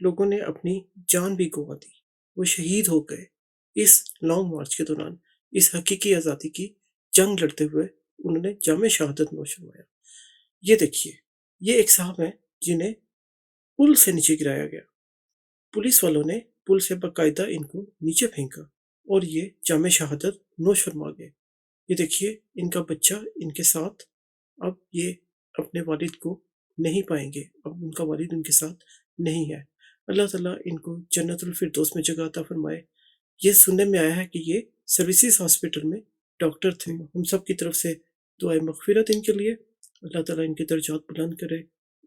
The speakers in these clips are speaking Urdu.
لوگوں نے اپنی جان بھی گنوا دی، وہ شہید ہو گئے اس لانگ مارچ کے دوران۔ اس حقیقی آزادی کی جنگ لڑتے ہوئے انہوں نے جامع شہادت نوش فرمایا۔ یہ دیکھیے، یہ ایک صاحب ہیں جنہیں پل سے نیچے گرایا گیا، پولیس والوں نے پل سے باقاعدہ ان کو نیچے پھینکا اور یہ جامع شہادت نوش فرما گئے۔ یہ دیکھیے، ان کا بچہ ان کے ساتھ، اب یہ اپنے والد کو نہیں پائیں گے، اب ان کا والد ان کے ساتھ نہیں ہے۔ اللہ تعالیٰ ان کو جنت الفردوس میں جگہ عطا فرمائے۔ یہ سننے میں آیا ہے کہ یہ سروسز ہاسپٹل میں ڈاکٹر تھے۔ ہم سب کی طرف سے دعائے مغفرت ان کے لیے، اللہ تعالیٰ ان کے درجات بلند کرے،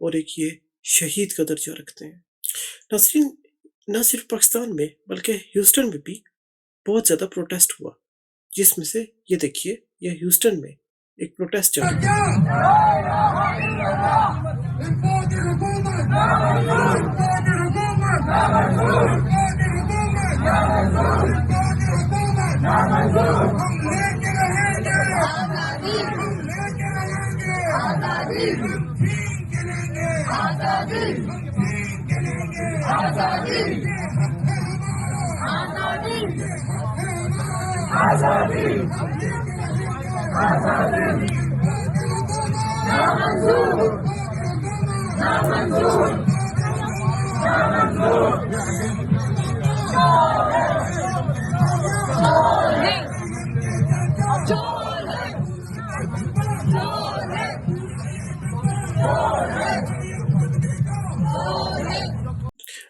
اور ایک یہ شہید کا درجہ رکھتے ہیں۔ ناظرین، نہ صرف پاکستان میں بلکہ ہیوسٹن میں بھی بہت زیادہ پروٹیسٹ ہوا، جس میں سے یہ دیکھیے، یہ ہیوسٹن میں ایک پروٹیسٹ چل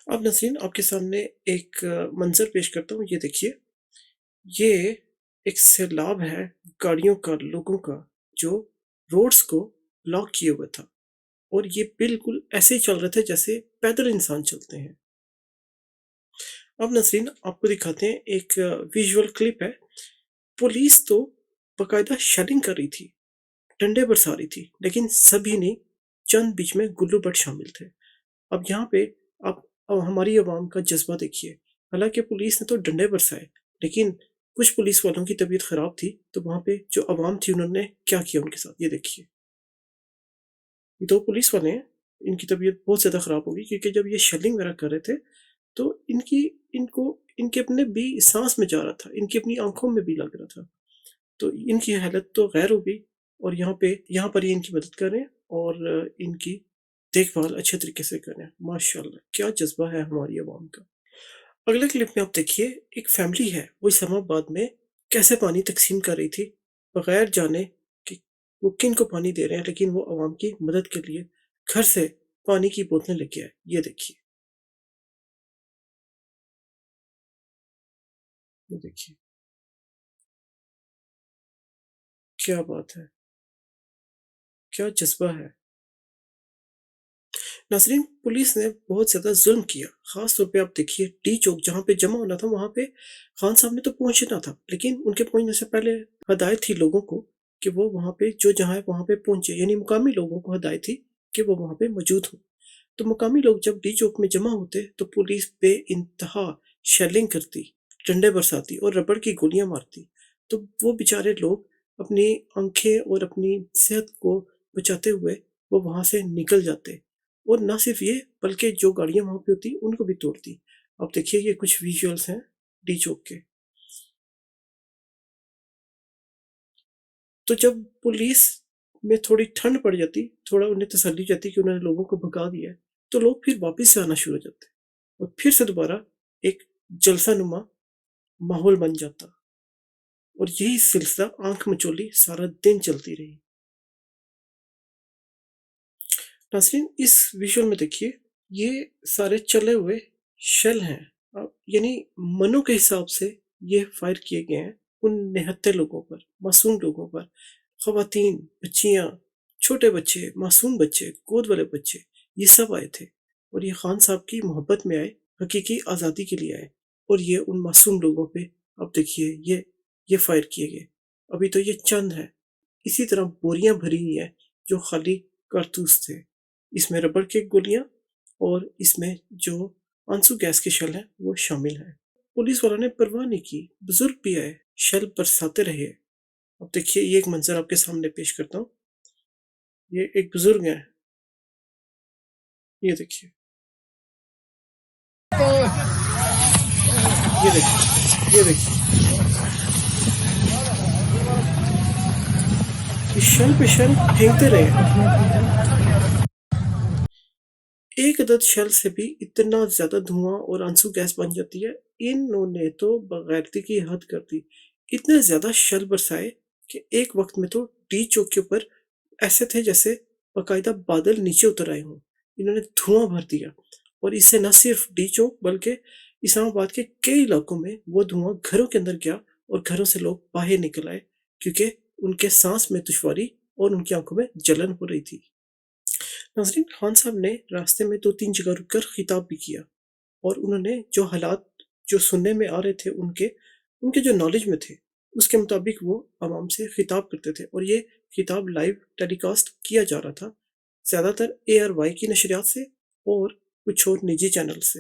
اب ناظرین، آپ کے سامنے ایک منظر پیش کرتا ہوں۔ یہ دیکھیے، یہ ایک سیلاب ہے گاڑیوں کا، لوگوں کا، جو روڈز کو بلاک کیے ہوئے تھا، اور یہ بالکل ایسے ہی چل رہے تھے جیسے پیدل انسان چلتے ہیں۔ اب ناظرین، آپ کو دکھاتے ہیں ایک ویژول کلپ ہے۔ پولیس تو باقاعدہ شیلنگ کر رہی تھی، ڈنڈے برسا رہی تھی، لیکن سبھی نہیں، چند بیچ میں گلو بٹ شامل تھے۔ اب یہاں پہ آپ ہماری عوام کا جذبہ دیکھیے۔ حالانکہ پولیس نے تو ڈنڈے برسائے، لیکن کچھ پولیس والوں کی طبیعت خراب تھی، تو وہاں پہ جو عوام تھی انہوں نے کیا کیا ان کے ساتھ، یہ دیکھیے۔ یہ دو پولیس والے ہیں، ان کی طبیعت بہت زیادہ خراب ہوگی، کیونکہ جب یہ شیلنگ وغیرہ کر رہے تھے تو ان کے اپنے بھی سانس میں جا رہا تھا، ان کی اپنی آنکھوں میں بھی لگ رہا تھا، تو ان کی حالت تو غیر ہو گئی، اور یہاں پر یہ ان کی مدد کر رہے ہیں اور ان کی دیکھ بھال اچھے طریقے سے کریں۔ ماشاءاللہ، کیا جذبہ ہے ہماری عوام کا۔ اگلے کلپ میں آپ دیکھیے، ایک فیملی ہے، وہ اسلام آباد میں کیسے پانی تقسیم کر رہی تھی، بغیر جانے کہ وہ کن کو پانی دے رہے ہیں، لیکن وہ عوام کی مدد کے لیے گھر سے پانی کی بوتلیں لے کے آئے۔ یہ دیکھیے، یہ دیکھیے، کیا بات ہے، کیا جذبہ ہے۔ ناظرین، پولیس نے بہت زیادہ ظلم کیا، خاص طور پہ آپ دیکھیے ڈی چوک جہاں پہ جمع ہونا تھا، وہاں پہ خان صاحب نے تو پہنچنا تھا، لیکن ان کے پہنچنے سے پہلے ہدایت تھی لوگوں کو کہ وہ وہاں پہ جو جہاں ہے وہاں پہ پہنچے، یعنی مقامی لوگوں کو ہدایت تھی کہ وہ وہاں پہ موجود ہوں۔ تو مقامی لوگ جب ڈی چوک میں جمع ہوتے تو پولیس بے انتہا شیلنگ کرتی، ڈنڈے برساتی اور ربڑ کی گولیاں مارتی، تو وہ بیچارے لوگ اپنی آنکھیں اور اپنی صحت کو بچاتے ہوئے وہ وہاں سے نکل جاتے، اور نہ صرف یہ بلکہ جو گاڑیاں وہاں پہ ہوتی ان کو بھی توڑتی۔ آپ دیکھیے، یہ کچھ ویژولز ہیں ڈی چوک کے۔ تو جب پولیس میں تھوڑی ٹھنڈ پڑ جاتی، تھوڑا انہیں تسلی ہو جاتی کہ انہوں نے لوگوں کو بھگا دیا ہے، تو لوگ پھر واپس سے آنا شروع ہو جاتے، اور پھر سے دوبارہ ایک جلسہ نما ماحول بن جاتا، اور یہی سلسلہ آنکھ مچولی سارا دن چلتی رہی۔ ناظرین، اس ویژول میں دیکھیے، یہ سارے چلے ہوئے شیل ہیں، یعنی منوں کے حساب سے یہ فائر کیے گئے ہیں ان نہتے لوگوں پر، معصوم لوگوں پر، خواتین، بچیاں، چھوٹے بچے، معصوم بچے، گود والے بچے، یہ سب آئے تھے، اور یہ خان صاحب کی محبت میں آئے، حقیقی آزادی کے لیے آئے، اور یہ ان معصوم لوگوں پہ اب دیکھیے یہ فائر کیے گئے۔ ابھی تو یہ چند ہے، اسی طرح بوریاں بھری ہوئی ہیں جو خالی کارتوس تھے، اس میں ربڑ کی گولیاں اور اس میں جو آنسو گیس کے شیل ہیں وہ شامل ہیں۔ پولیس والوں نے پرواہ نہیں کی، بزرگ بھی آئے، شیل برساتے رہے۔ اب دیکھیے، یہ ایک منظر آپ کے سامنے پیش کرتا ہوں۔ یہ ایک بزرگ ہیں، یہ دیکھیے، یہ دیکھیں، یہ دیکھیں، شل پہ شل پھینکتے رہے ہیں۔ ایک عدد شل سے بھی اتنا زیادہ دھواں اور آنسو گیس بن جاتی ہے۔ انہوں نے تو بغیرتی کی حد کر دی، اتنے زیادہ شل برسائے کہ ایک وقت میں تو ڈی چوک کے اوپر ایسے تھے جیسے باقاعدہ بادل نیچے اتر آئے ہوں۔ انہوں نے دھواں بھر دیا، اور اس سے نہ صرف ڈی چوک بلکہ اسلام آباد کے کئی علاقوں میں وہ دھواں گھروں کے اندر گیا، اور گھروں سے لوگ باہر نکل آئے کیونکہ ان کے سانس میں دشواری اور ان کی آنکھوں میں جلن ہو رہی تھی۔ ناظرین، خان صاحب نے راستے میں 2-3 جگہ رک کر خطاب بھی کیا، اور انہوں نے جو حالات جو سننے میں آ رہے تھے ان کے جو نالج میں تھے اس کے مطابق وہ عوام سے خطاب کرتے تھے، اور یہ خطاب لائیو ٹیلی کاسٹ کیا جا رہا تھا، زیادہ تر ARY کی نشریات سے اور کچھ اور نجی چینل سے۔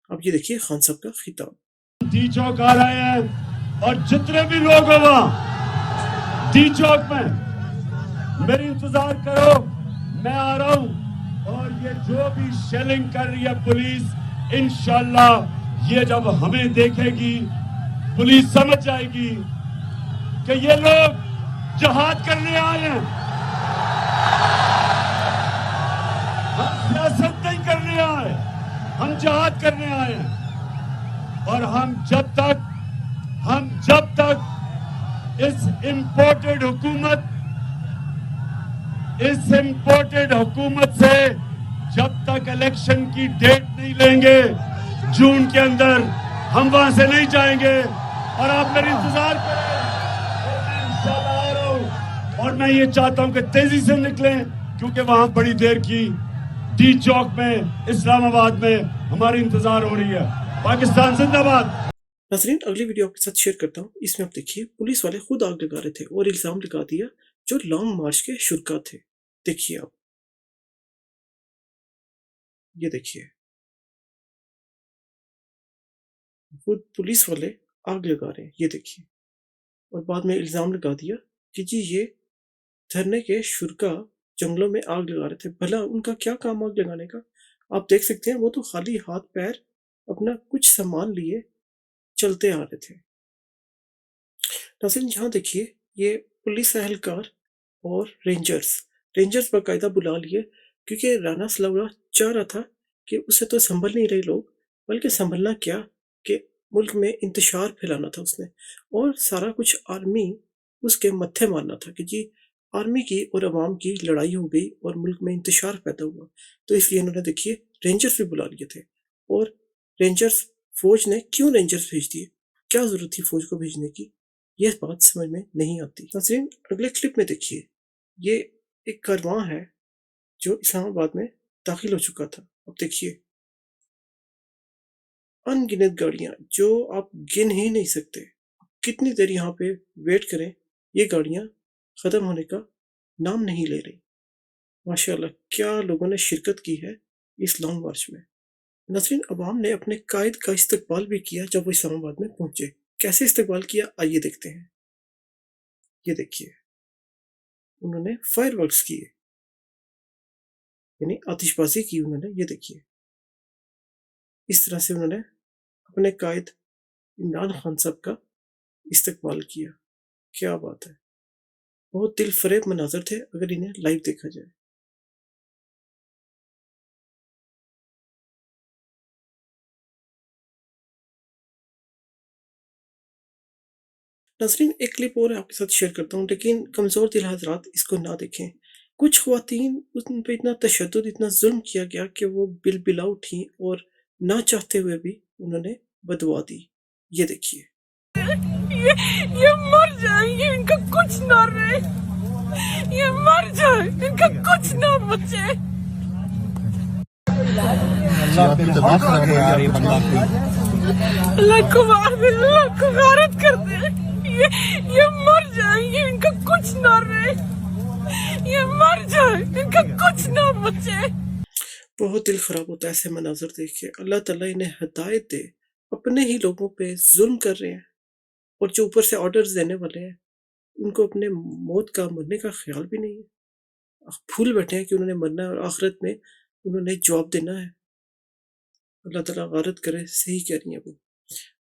اب یہ دیکھیے خان صاحب کا خطاب۔ ڈی چوک آ رہے ہیں، اور جتنے بھی لوگ ہو وہاں ڈی چوک میں میری انتظار کرو، میں آ رہا ہوں۔ اور یہ جو بھی شیلنگ کر رہی ہے پولیس، انشاءاللہ یہ جب ہمیں دیکھے گی پولیس سمجھ جائے گی کہ یہ لوگ جہاد کرنے آئے ہیں، ہم سیاست نہیں کرنے آئے، ہم جہاد کرنے آئے ہیں۔ اور ہم جب تک اس امپورٹڈ حکومت سے جب تک الیکشن کی ڈیٹ نہیں لیں گے جون کے اندر، ہم وہاں سے نہیں جائیں گے۔ اور آپ میری انتظار کریں، میں انشاءاللہ آ رہا ہوں۔ اور میں یہ چاہتا ہوں کہ تیزی سے نکلیں، کیونکہ وہاں بڑی دیر کی ڈی چوک میں اسلام آباد میں ہماری انتظار ہو رہی ہے۔ پاکستان زندہ باد۔ ناظرین، اگلی ویڈیو آپ کے ساتھ شیئر کرتا ہوں۔ اس میں آپ دیکھیے پولیس والے خود آگ لگا رہے تھے اور الزام لگا دیا جو لانگ مارچ کے شرکا تھے۔ دیکھیے آپ، یہ دیکھیے خود پولیس والے آگ لگا رہے ہیں، یہ دیکھیے، اور بعد میں الزام لگا دیا کہ جی یہ دھرنے کے شرکا جنگلوں میں آگ لگا رہے تھے۔ بھلا ان کا کیا کام آگ لگانے کا؟ آپ دیکھ سکتے ہیں وہ تو خالی ہاتھ پیر اپنا کچھ سامان لیے چلتے آ رہے تھے۔ ناظرین، یہاں دیکھیے یہ پولیس اہلکار اور رینجرز باقاعدہ بلا لیے، کیونکہ رانا صلی اللہ چاہ رہا تھا کہ اسے تو سنبھل نہیں رہے لوگ، بلکہ سنبھلنا کیا کہ ملک میں انتشار پھیلانا تھا اس نے، اور سارا کچھ آرمی اس کے متھے مارنا تھا کہ جی آرمی کی اور عوام کی لڑائی ہو گئی اور ملک میں انتشار پیدا ہوا۔ تو اس لیے انہوں نے دیکھیے رینجرز بھی بلا لیے تھے، اور فوج نے کیوں رینجرز بھیج دیے؟ کیا ضرورت تھی فوج کو بھیجنے کی؟ یہ بات سمجھ میں نہیں آتی۔ ناظرین، اگلے کلپ میں دیکھیے یہ ایک کارواں ہے جو اسلام آباد میں داخل ہو چکا تھا۔ اب دیکھیے ان گنت گاڑیاں جو آپ گن ہی نہیں سکتے، کتنی دیر یہاں پہ ویٹ کریں، یہ گاڑیاں ختم ہونے کا نام نہیں لے رہی۔ ماشاءاللہ کیا لوگوں نے شرکت کی ہے اس لانگ مارچ میں۔ ناظرین، عوام نے اپنے قائد کا استقبال بھی کیا جب وہ اسلام آباد میں پہنچے۔ کیسے استقبال کیا، آئیے دیکھتے ہیں۔ یہ دیکھیے انہوں نے فائر ورکس کیے، یعنی آتش بازی کی انہوں نے۔ یہ دیکھیے اس طرح سے انہوں نے اپنے قائد عمران خان صاحب کا استقبال کیا۔ کیا بات ہے، بہت دل فریب مناظر تھے اگر انہیں لائیو دیکھا جائے۔ ناظرین، ایک کلپ اور آپ کے ساتھ شیئر کرتا ہوں، لیکن کمزور دل حضرات اس کو نہ دیکھیں۔ کچھ خواتین ان پہ اتنا تشدد، اتنا ظلم کیا گیا کہ وہ بل بلا اٹھی اور نہ چاہتے ہوئے بھی انہوں نے بدوا دی۔ یہ دیکھیے یہ مر جائیں گے، ان کا کچھ نہ رہے، یہ مر جائیں، ان کا کچھ نہ بچے۔ اللہ کو مار دے، اللہ کو غارت کر دے، یہ مر جائیں گے، ان کا کچھ نہ رہے، یہ مر جائیں، ان کا کچھ نہ بچے۔ بہت دل خراب ہوتا ہے ایسے مناظر دیکھ کے۔ اللہ تعالیٰ انہیں ہدایت دے، اپنے ہی لوگوں پہ ظلم کر رہے ہیں، اور جو اوپر سے آرڈرز دینے والے ہیں ان کو اپنے موت کا، مرنے کا خیال بھی نہیں ہے۔ بھول بیٹھے ہیں کہ انہوں نے مرنا ہے اور آخرت میں انہوں نے جواب دینا ہے۔ اللہ تعالیٰ غارت کرے، صحیح کہہ رہی ہیں وہ۔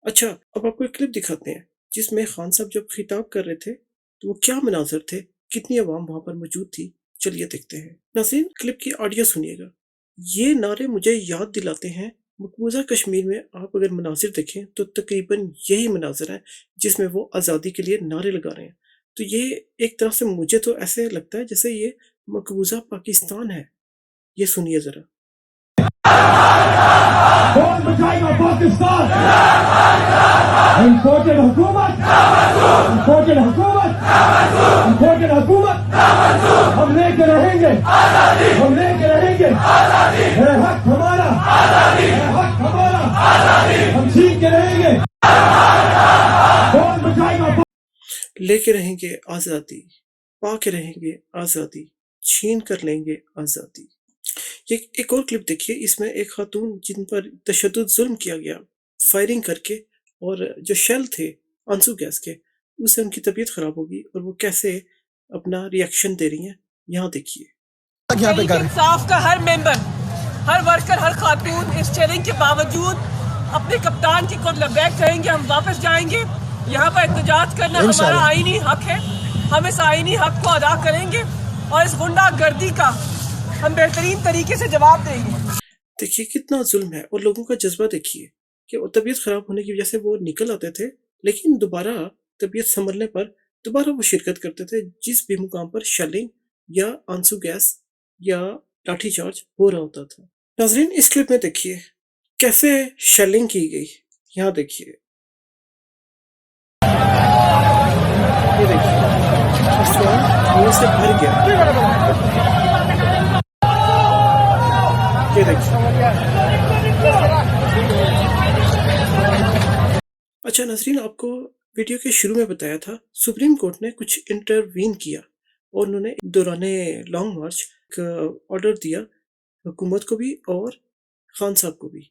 اچھا، اب آپ کو ایک کلپ دکھاتے ہیں جس میں خان صاحب جب خطاب کر رہے تھے تو وہ کیا مناظر تھے، کتنی عوام وہاں پر موجود تھی، چلیے دیکھتے ہیں۔ ناظرین، کلپ کی آڈیو سنیے گا۔ یہ نعرے مجھے یاد دلاتے ہیں مقبوضہ کشمیر میں آپ اگر مناظر دیکھیں تو تقریباً یہی مناظر ہیں جس میں وہ آزادی کے لیے نعرے لگا رہے ہیں۔ تو یہ ایک طرح سے مجھے تو ایسے لگتا ہے جیسے یہ مقبوضہ پاکستان ہے۔ یہ سنیے ذرا۔ کون بچائے گا پاکستان؟ امپورٹڈ حکومت، امپورٹڈ حکومت، امپورٹڈ حکومت ہم لے کے رہیں گے، ہم لے کے رہیں گے۔ ہے حق ہمارا، ہے حق ہمارا، ہم چھین کے رہیں گے۔ کون بچائے گا؟ لے کے رہیں گے آزادی، پا کے رہیں گے آزادی، چھین کر لیں گے آزادی۔ یہ ایک اور کلپ دیکھیے، اس میں ایک خاتون جن پر تشدد ظلم کیا گیا فائرنگ کر کے، اور جو شیل تھے آنسو گیس کے، اس سے ان کی طبیعت خراب ہوگی اور وہ کیسے اپنا ریئیکشن دے رہی ہیں، یہاں دیکھیے۔ انصاف کا ہر ممبر، ہر ورکر، ہر خاتون اس چیلنج کے باوجود اپنے کپتان کی خود لبیک کہیں گے، ہم واپس جائیں گے۔ یہاں پر احتجاج کرنا ہمارا آئینی حق ہے، ہم اس آئینی حق کو ادا کریں گے اور اس غنڈہ گردی کا ہم بہترین طریقے سے جواب دیں گے۔ دیکھیے کتنا ظلم ہے، اور لوگوں کا جذبہ دیکھیے کہ وہ طبیعت خراب ہونے کی وجہ سے وہ نکل آتے تھے، لیکن دوبارہ طبیعت سنبھلنے پر دوبارہ وہ شرکت کرتے تھے جس بھی مقام پر شیلنگ یا آنسو گیس یا لاٹھی چارج ہو رہا ہوتا تھا۔ ناظرین، اس کلپ میں دیکھیے کیسے شیلنگ کی گئی، یہاں دیکھیے، یہ دیکھیے اس طرح منہ سے بھر گیا، یہ دیکھیے۔ اچھا ناظرین، آپ کو ویڈیو کے شروع میں بتایا تھا سپریم کورٹ نے کچھ انٹروین کیا اور انہوں نے دوران لانگ مارچ کا آرڈر دیا حکومت کو بھی اور خان صاحب کو بھی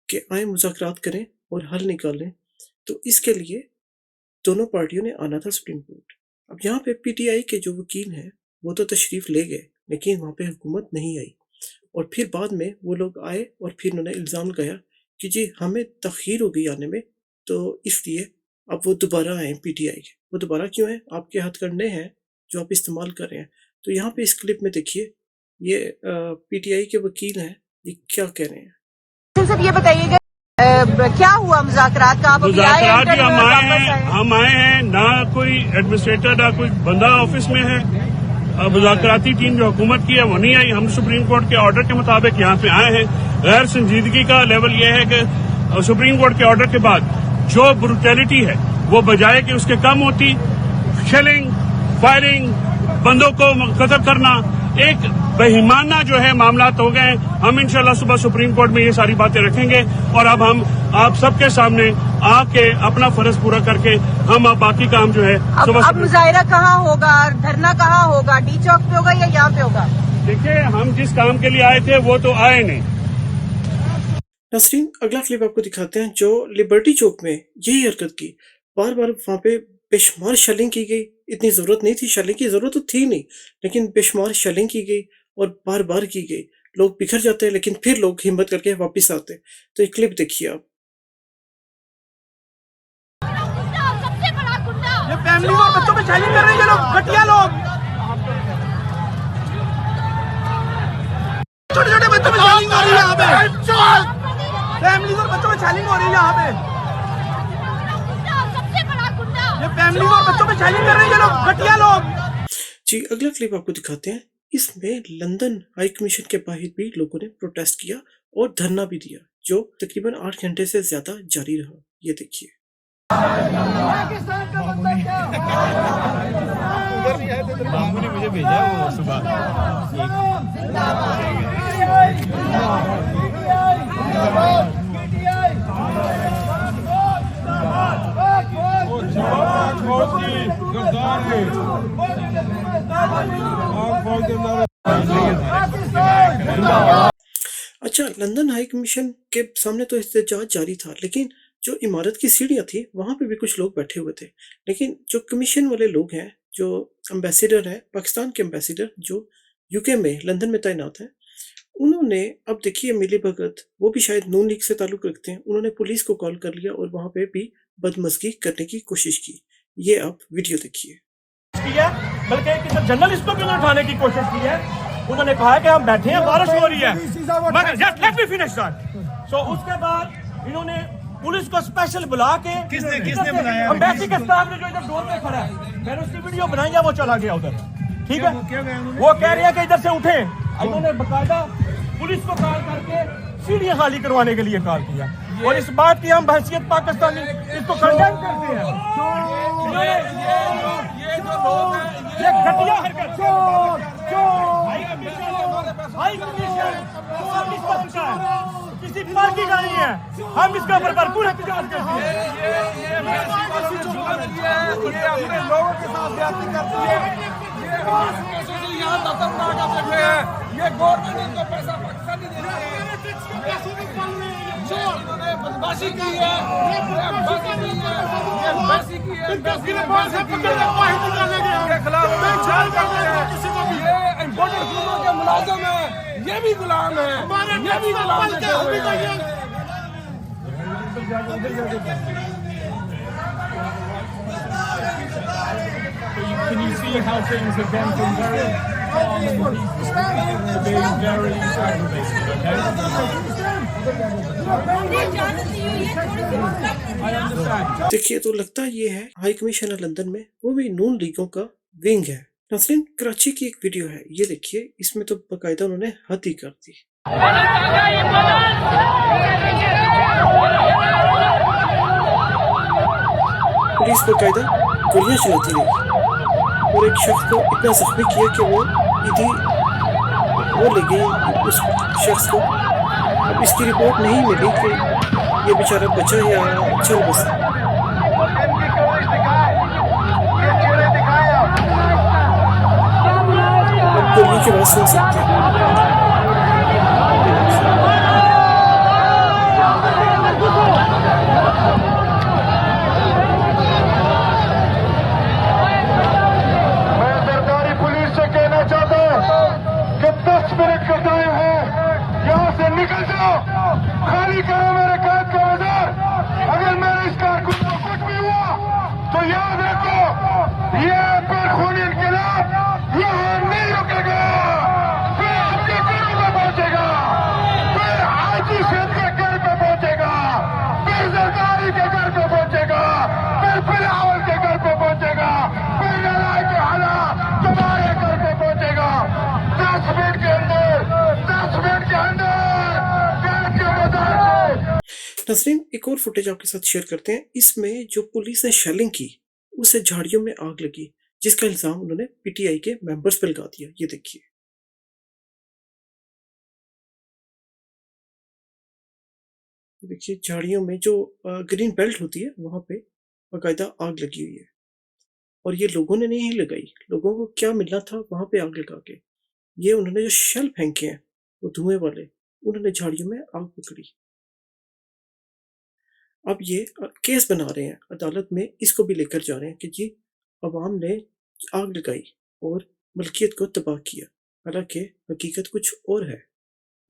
کہ آئیں مذاکرات کریں اور حل نکالیں۔ تو اس کے لیے دونوں پارٹیوں نے آنا تھا سپریم کورٹ۔ اب یہاں پہ پی ٹی آئی کے جو وکیل ہیں وہ تو تشریف لے گئے، لیکن وہاں پہ حکومت نہیں آئی، اور پھر بعد میں وہ لوگ آئے اور پھر انہوں نے الزام لگایا کہ جی ہمیں تاخیر ہو گئی آنے میں، تو اس لیے اب وہ دوبارہ آئیں پی ٹی آئی کے۔ وہ دوبارہ کیوں ہیں؟ آپ کے ہتھ کنڈے ہیں جو آپ استعمال کر رہے ہیں۔ تو یہاں پہ اس کلپ میں دیکھیے یہ پی ٹی آئی کے وکیل ہیں، یہ کیا کہہ رہے ہیں۔ صاحب یہ بتائیے گا کیا ہوا مذاکرات کا؟ آپ ابھی آئے ہیں، مذاکرات ہم آئے ہیں، نہ کوئی ایڈمنسٹریٹر نہ کوئی بندہ آفس میں ہے۔ مذاکراتی ٹیم جو حکومت کی ہے وہ نہیں آئی، ہم سپریم کورٹ کے آرڈر کے مطابق یہاں پہ آئے ہیں۔ غیر سنجیدگی کا لیول یہ ہے کہ سپریم کورٹ کے آرڈر کے بعد جو بروٹیلٹی ہے وہ بجائے کہ اس کے کم ہوتی، شیلنگ، فائرنگ، بندوں کو قتل کرنا، ایک بہیمانہ جو ہے معاملات ہو گئے ہیں۔ ہم انشاءاللہ صبح سپریم کورٹ میں یہ ساری باتیں رکھیں گے، اور اب ہم آپ سب کے سامنے آ کے اپنا فرض پورا کر کے ہم اب باقی کام جو ہے صبح اب مظاہرہ کہاں ہوگا، دھرنا کہاں ہوگا؟ ڈی چوک پہ ہوگا یا یہاں پہ ہوگا؟ دیکھیں، ہم جس کام کے لیے آئے تھے وہ تو آئے نہیں۔ ناظرین، اگلا کلپ آپ کو دکھاتے ہیں جو لبرٹی چوک میں یہی حرکت کی، بار بار وہاں پہ بے شمار شیلنگ کی گئی۔ اتنی ضرورت نہیں تھی، شیلنگ کی ضرورت تو تھی نہیں، لیکن بے شمار شیلنگ کی گئی اور بار بار کی گئی۔ لوگ بکھر جاتے ہیں لیکن پھر لوگ ہمت کر کے واپس آتے۔ تو یہ کلپ دیکھیے آپ۔ یہ فیملی اور بچوں پہ چیلنج کر رہے ہیں یہ لوگ، گھٹیا لوگ، چھوٹے چھوٹے بچوں پہ چیلنج ہو رہی ہے یہاں پہ، فیملی اور بچوں پہ چیلنج ہو رہی ہے یہاں پہ، یہ فیملی اور بچوں پہ چیلنج کر رہے ہیں یہ لوگ، گھٹیا لوگ۔ جی اگلا کلپ آپ کو دکھاتے ہیں، اس میں لندن ہائی کمیشن کے باہر بھی لوگوں نے پروٹیسٹ کیا اور دھرنا بھی دیا جو تقریباً 8 گھنٹے سے زیادہ جاری رہا۔ یہ دیکھیے۔ ماموں نے مجھے بھیجا وہ صبح۔ اچھا، لندن ہائی کمیشن کے سامنے تو احتجاج جاری تھا، لیکن جو عمارت کی سیڑھیاں تھیں وہاں پہ بھی کچھ لوگ بیٹھے ہوئے تھے، لیکن جو کمیشن والے لوگ ہیں، جو امبیسیڈر ہیں، پاکستان کے امبیسیڈر جو یو کے میں لندن میں تعینات ہیں، انہوں نے اب دیکھیے ملی بھگت، وہ بھی شاید نون لیگ سے تعلق رکھتے ہیں، انہوں نے پولیس کو کال کر لیا اور وہاں پہ بھی بدمزگی کرنے کی کوشش کی. یہ اب ویڈیو دیکھیے. بلکہ ایک جرنلسٹ کو بھی انہوں نے اٹھانے کی کوشش کی ہے. انہوں نے کہا کہ ہم بیٹھے ہیں، بارش ہو رہی ہے، مگر just let me finish that. So اس کے بعد انہوں نے پولیس کو اسپیشل بلا کے کس نے بلایا؟ امبیسی کے اسٹاف نے جو ادھر ڈور پہ کھڑا ہے، میں نے اس کی ویڈیو بنائی ہے، وہ چلا گیا ادھر. ٹھیک ہے، وہ کہہ رہے ہیں کہ ادھر سے اٹھیں. انہوں نے باقاعدہ پولیس کو کال کر کے سیڑھیاں خالی کروانے کے لیے کال کیا، اور اس بات کی ہم بحیثیت پاکستانی اس کو کنڈیم کرتے ہیں. یہ گھٹیا حرکت ہائی کمیشن کسی پارٹی کا نہیں ہے، ہم اس کے اوپر بھرپور احتجاج کرتے ہیں. اپنے لوگوں کے ساتھ زیادتی کرتی ہے. یہاں دفتر بنا کر بیٹھے ہیں، یہ گورنمنٹ ان کو پیسہ پاکستانی دے رہی ہے. انہوں نے بدماشی کی ہے، کے ملازم ہیں، یہ بھی غلام ہیں، یہ بھی غلام ہیں. Can you see how things have gone from very calm and peaceful to being very aggravated, okay? I understand. دیکھیے تو لگتا یہ ہے ہائی کمیشنر لندن میں وہ بھی نون لیگوں کا ونگ ہے. ناظرین کراچی کی ایک ویڈیو ہے، یہ دیکھیے، اس میں تو باقاعدہ انہوں نے حد ہی کر دی. پولیس باقاعدہ گولیاں چلاتی رہی اور ایک شخص کو اتنا زخمی کیا کہ وہ لے گئی اس شخص کو. اب اس کی رپورٹ نہیں ملی کہ یہ بیچارہ بچا یا چل بسا. اب گولی کی آواز سن سکتے ہیں. نکل جاؤ، خالی کرو میرے قید کا بازار. اگر میرے اس کارکن کو کچھ بھی ہوا تو یاد رکھو یہ بے خونی انقلاب یہاں نہیں رکے گا. پھر آپ کے گھروں پہ پہنچے گا، پھر حاجی صاحب کے گھر پہ پہنچے گا، پھر زرداری کے گھر پہ پہنچے گا، پھر بلاول کے گھر پہ پہنچے گا، پھر لڑائی کے حالات تمہارے گھر پہ پہنچے گا. 10 منٹ کے اندر، 10 منٹ کے اندر. ناظرین ایک اور فوٹیج آپ کے ساتھ شیئر کرتے ہیں. اس میں جو پولیس نے شیلنگ کی اسے جھاڑیوں میں آگ لگی، جس کا الزام انہوں نے پی ٹی آئی کے ممبرز پہ لگا دیا. یہ دیکھیے. دیکھیے جھاڑیوں میں جو گرین بیلٹ ہوتی ہے وہاں پہ باقاعدہ آگ لگی ہوئی ہے، اور یہ لوگوں نے نہیں لگائی. لوگوں کو کیا ملنا تھا وہاں پہ آگ لگا کے. یہ انہوں نے جو شیل پھینکے ہیں وہ دھوئیں والے، انہوں نے جھاڑیوں میں آگ پکڑی. اب یہ کیس بنا رہے ہیں عدالت میں، اس کو بھی لے کر جا رہے ہیں کہ جی عوام نے آگ لگائی اور ملکیت کو تباہ کیا، حالانکہ حقیقت کچھ اور ہے.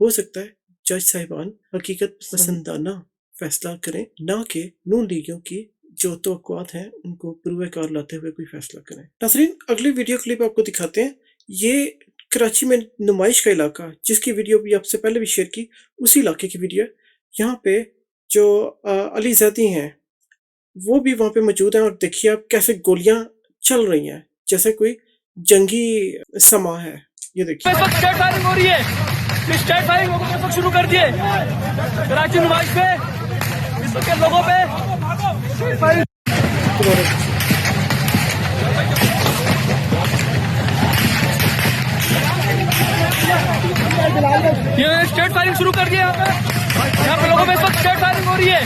ہو سکتا ہے جج صاحبان حقیقت پسندانہ فیصلہ کریں، نہ کہ نون لیگیوں کی جو توقعات ہیں ان کو پروے کار لاتے ہوئے کوئی فیصلہ کریں. ناظرین اگلی ویڈیو کلپ آپ کو دکھاتے ہیں. یہ کراچی میں نمائش کا علاقہ جس کی ویڈیو بھی آپ سے پہلے بھی شیئر کی، اسی علاقے کی ویڈیو ہے. یہاں پہ جو علی زیدی ہیں وہ بھی وہاں پہ موجود ہیں، اور دیکھیے آپ کیسے گولیاں چل رہی ہیں جیسے کوئی جنگی سما ہے. یہ دیکھیے اسٹیٹ فائرنگ ہو رہی ہے، اسٹیٹ فائرنگ شروع کر دیے کراچی نمائش پہ، اس وقت لوگوں پہ یہ اسٹیٹ فائرنگ شروع کر دیا. یہاں پہ لوگوں پہ اس وقت اسٹیٹ فائرنگ ہو رہی ہے،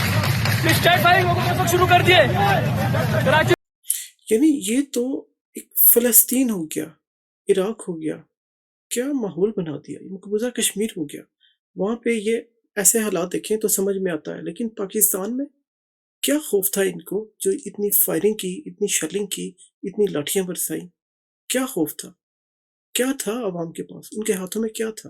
اسٹیٹ فائرنگ لوگوں نے اس وقت شروع کر دیے کراچی. یعنی یہ تو ایک فلسطین ہو گیا، عراق ہو گیا، کیا ماحول بنا دیا، مقبوضہ کشمیر ہو گیا. وہاں پہ یہ ایسے حالات دیکھیں تو سمجھ میں آتا ہے، لیکن پاکستان میں کیا خوف تھا ان کو جو اتنی فائرنگ کی، اتنی شیلنگ کی، اتنی لاٹھیاں برسائی. کیا خوف تھا، کیا تھا عوام کے پاس، ان کے ہاتھوں میں کیا تھا.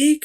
1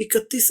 31